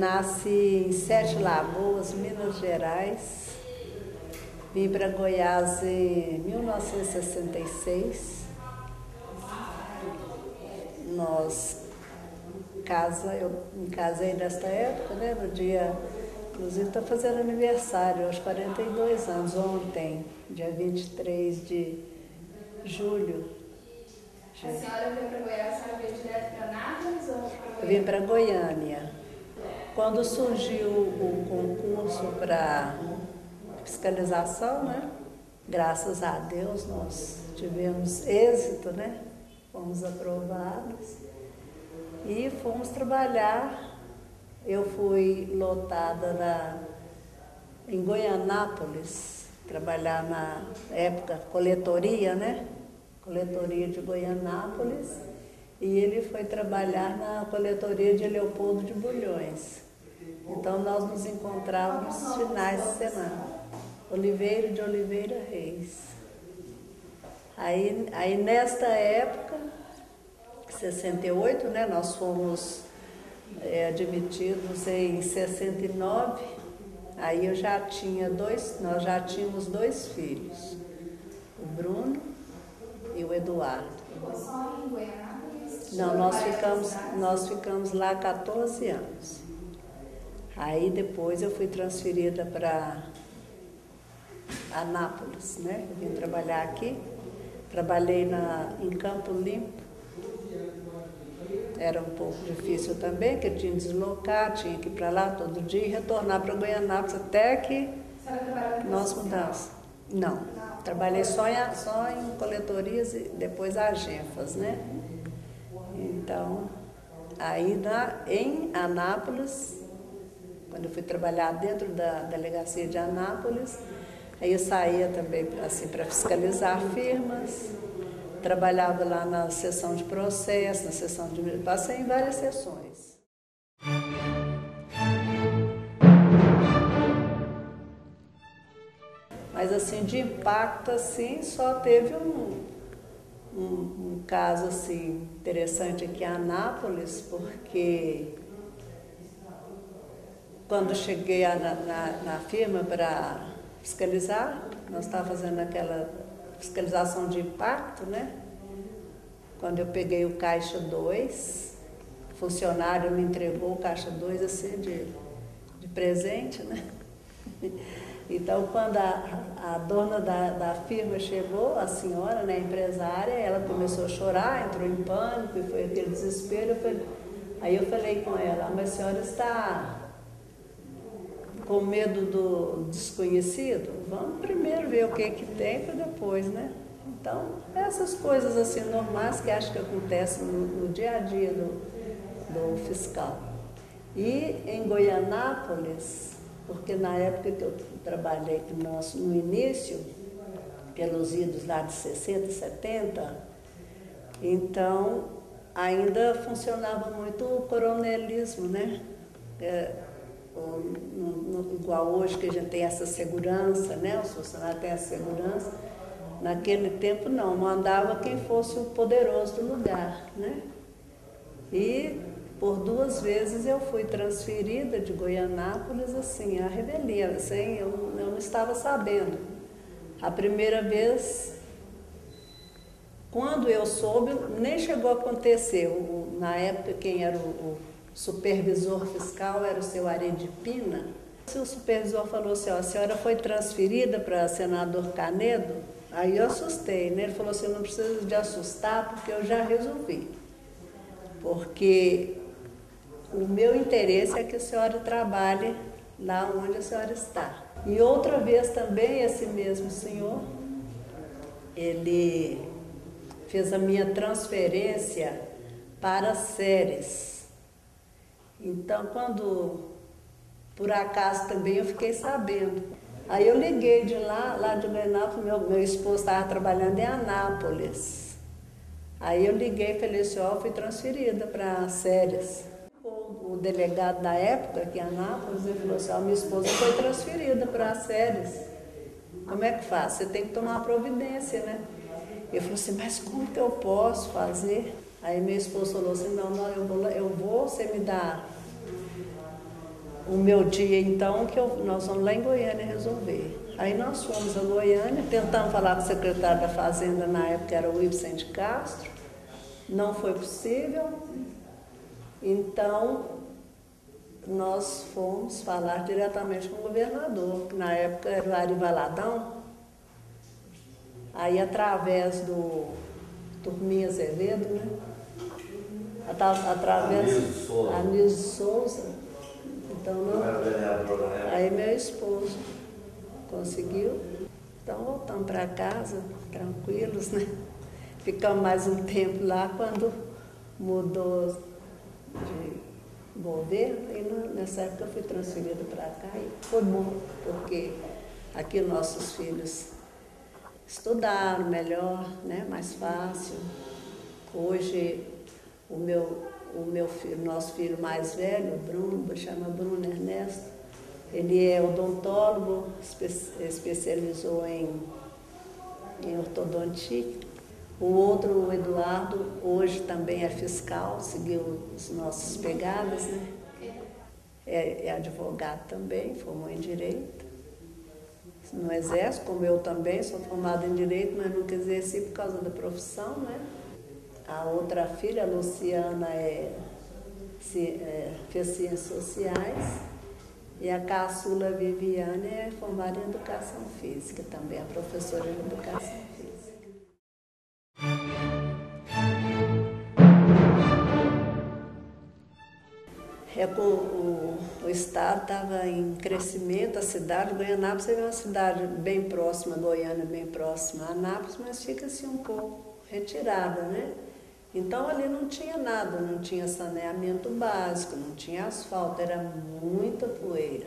nasci em Sete Lagoas, Minas Gerais. Vim para Goiás em 1966. Eu me casei nesta época, né? No dia, inclusive estou fazendo aniversário, aos 42 anos, ontem, dia 23 de julho. A senhora veio para Goiás, a senhora veio direto para Anápolis ou para Goiânia? Eu vim para Goiânia. Quando surgiu o concurso para fiscalização, né? Graças a Deus nós tivemos êxito, né? Fomos aprovados e fomos trabalhar. Eu fui lotada em Goianápolis, trabalhar na época coletoria, né? Coletoria de Goianápolis, e ele foi trabalhar na coletoria de Leopoldo de Bulhões. Então nós nos encontrávamos finais de semana. Oliveira de Oliveira Reis. Aí nesta época, 68, né, nós fomos admitidos em 69, aí nós já tínhamos 2 filhos, o Bruno e o Eduardo. Ficou só em Goianápolis? Não, nós ficamos lá 14 anos. Aí depois eu fui transferida para Anápolis, né? Eu vim trabalhar aqui. Trabalhei em Campo Limpo. Era um pouco difícil também, porque eu tinha que deslocar, tinha que ir para lá todo dia e retornar para Goianápolis até que nós mudamos. Não, trabalhei só em coletorias e depois agenfas, né? Então, aí em Anápolis, quando eu fui trabalhar dentro da delegacia de Anápolis, aí eu saía também assim, para fiscalizar firmas, trabalhava lá na seção de processo, na seção de... Passei em várias sessões. Mas assim, de impacto, assim, só teve um caso assim, interessante aqui em Anápolis, porque quando cheguei na firma para fiscalizar, nós estávamos fazendo aquela fiscalização de impacto, né? Quando eu peguei o caixa 2, o funcionário me entregou o caixa 2 assim de presente, né? Então, quando a dona da firma chegou, a senhora, né, a empresária, ela começou a chorar, entrou em pânico e foi aquele desespero. Aí eu falei com ela, mas a senhora está com medo do desconhecido? Vamos primeiro ver o que tem para depois, né? Então, essas coisas assim normais que acho que acontecem no dia a dia do fiscal. E em Goianápolis, porque na época que eu trabalhei no início, pelos idos lá de 60, 70, então ainda funcionava muito o coronelismo, né? Igual hoje que a gente tem essa segurança, né? Os funcionários têm essa segurança. Naquele tempo não, mandava quem fosse o poderoso do lugar, né? E por 2 vezes eu fui transferida de Goianápolis, assim, à revelia, assim, eu não estava sabendo. A primeira vez, quando eu soube, nem chegou a acontecer. Na época, quem era o supervisor fiscal era o seu Aredipina. O supervisor falou assim, ó, a senhora foi transferida para senador Canedo? Aí eu assustei, né? Ele falou assim, não precisa de assustar, porque eu já resolvi. Porque o meu interesse é que a senhora trabalhe lá onde a senhora está. E outra vez também, esse mesmo senhor, ele fez a minha transferência para Ceres. Então, quando, por acaso também, eu fiquei sabendo. Aí eu liguei de lá de Goianápolis, meu esposo estava trabalhando em Anápolis. Aí eu liguei e falei assim, ó, fui transferida para Ceres. O delegado da época, aqui em Anápolis, ele falou assim, ó, minha esposa foi transferida para Ceres. Como é que faz? Você tem que tomar uma providência, né? Eu falei assim, mas como que eu posso fazer? Aí meu esposo falou assim, não, eu vou, você me dá o meu dia, então, nós vamos lá em Goiânia resolver. Aí nós fomos a Goiânia, tentamos falar com o secretário da Fazenda, na época era o Ibsen de Castro, não foi possível. Então, nós fomos falar diretamente com o governador, que na época era o Ari Valadão. Aí, através do Turminha Azevedo, né? Através da Nilce Souza. Então, aí meu esposo conseguiu. Então, voltamos para casa, tranquilos, né? Ficamos mais um tempo lá quando mudou de governo. E nessa época eu fui transferida para cá e foi bom, porque aqui nossos filhos estudaram melhor, né? Mais fácil. Hoje, nosso filho mais velho, Bruno, chama Bruno Ernesto, ele é odontólogo, especializou em ortodontia. O outro, o Eduardo, hoje também é fiscal, seguiu as nossas pegadas, né? É advogado também, formou em Direito. No Exército, como eu também, sou formada em Direito, mas nunca exerci por causa da profissão, né? A outra filha, a Luciana, fez Ciências Sociais. E a caçula Viviane é formada em Educação Física, também é professora de Educação Física. O estado estava em crescimento, a cidade, Goianápolis é uma cidade bem próxima, Goiânia bem próxima a Anápolis, mas fica assim um pouco retirada, né? Então ali não tinha nada, não tinha saneamento básico, não tinha asfalto, era muita poeira,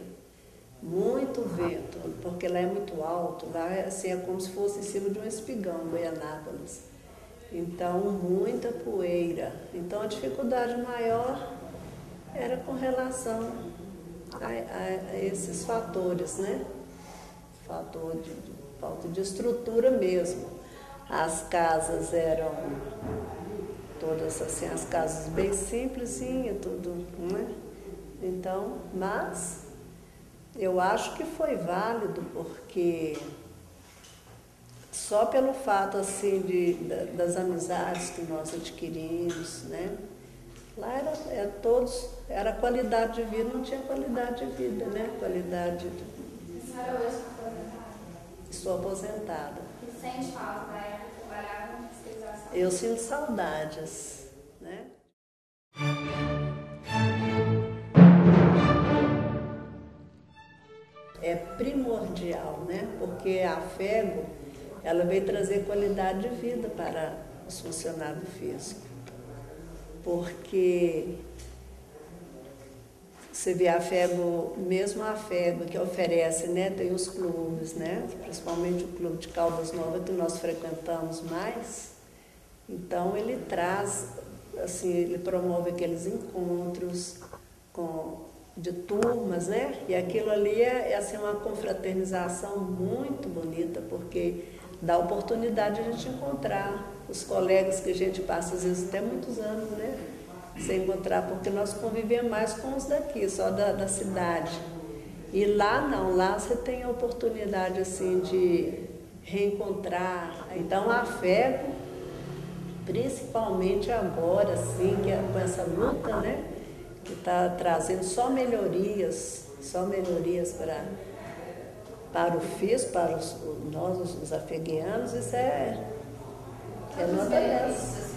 muito vento, porque lá é muito alto, lá assim, é como se fosse em cima de um espigão, Goianápolis. Então, muita poeira. Então, a dificuldade maior era com relação a esses fatores, né? Fator de falta de estrutura mesmo. As casas eram todas assim, as casas bem simplesinhas, tudo, né? Então, mas eu acho que foi válido, porque só pelo fato assim das amizades que nós adquirimos, né? Lá era qualidade de vida, não tinha qualidade de vida, né? Qualidade de... A senhora hoje está aposentada? Estou aposentada. E sente falta da época que trabalhava na fiscalização? Eu sinto saudades, né? É primordial, né? Porque a FEGO, ela veio trazer qualidade de vida para os funcionários físicos. Porque você vê a FEGO, mesmo a FEGO que oferece, né? Tem os clubes, né? Principalmente o clube de Caldas Novas, que nós frequentamos mais. Então ele traz, assim, ele promove aqueles encontros de turmas, né? E aquilo ali é assim, uma confraternização muito bonita, porque dá oportunidade de a gente encontrar os colegas que a gente passa, às vezes, até muitos anos, né? Sem encontrar, porque nós convivemos mais com os daqui, só da cidade. E lá não, lá você tem a oportunidade, assim, de reencontrar. Então, a FEGO, principalmente agora, assim, que é com essa luta, né? Que está trazendo só melhorias para o FIS, para nós, os afeguianos, isso é nota 10.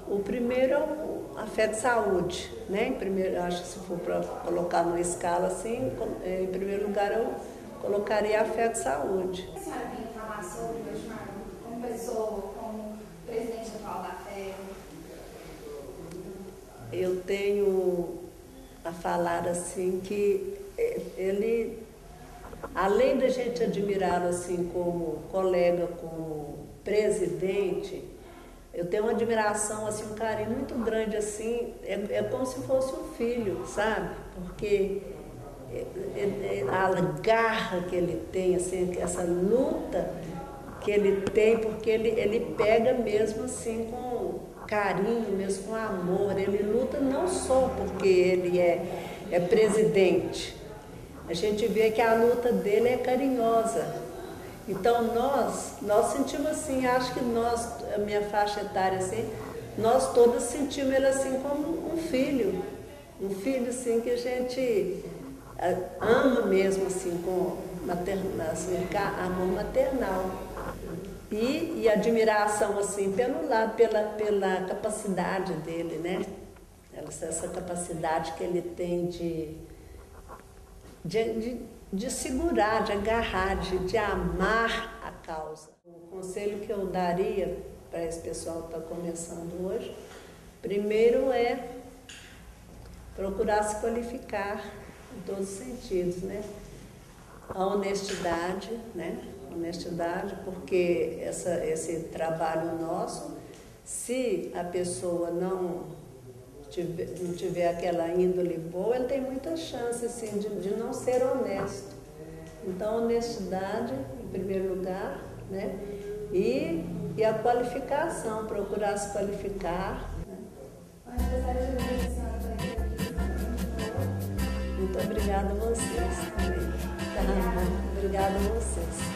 O primeiro é a fé de saúde, né? Em primeiro, acho que se for para colocar numa escala assim, em primeiro lugar eu colocaria a fé de saúde. A senhora tem que falar sobre hoje, como pessoa, como presidente atual da FEGO? Eu tenho a falar assim que ele, além da gente admirá-lo assim como colega, como presidente, eu tenho uma admiração, assim, um carinho muito grande, assim, é como se fosse um filho, sabe? Porque a garra que ele tem, assim, essa luta que ele tem, porque ele pega mesmo, assim, carinho mesmo, com amor. Ele luta não só porque ele é presidente. A gente vê que a luta dele é carinhosa. Então nós sentimos assim, acho que a minha faixa etária assim, nós todas sentimos ele assim como um filho assim que a gente ama mesmo assim, com assim, amor maternal. E admiração assim pelo lado, pela capacidade dele, né? Essa capacidade que ele tem de segurar, de agarrar, de amar a causa. O conselho que eu daria para esse pessoal que está começando hoje, primeiro é procurar se qualificar em todos os sentidos, né? A honestidade, né? Honestidade, porque esse trabalho nosso, se a pessoa não tiver aquela índole boa, ele tem muita chance assim, de não ser honesto. Então, honestidade em primeiro lugar, né? E a qualificação, procurar se qualificar. Né? Muito obrigada a vocês também. Obrigada a vocês.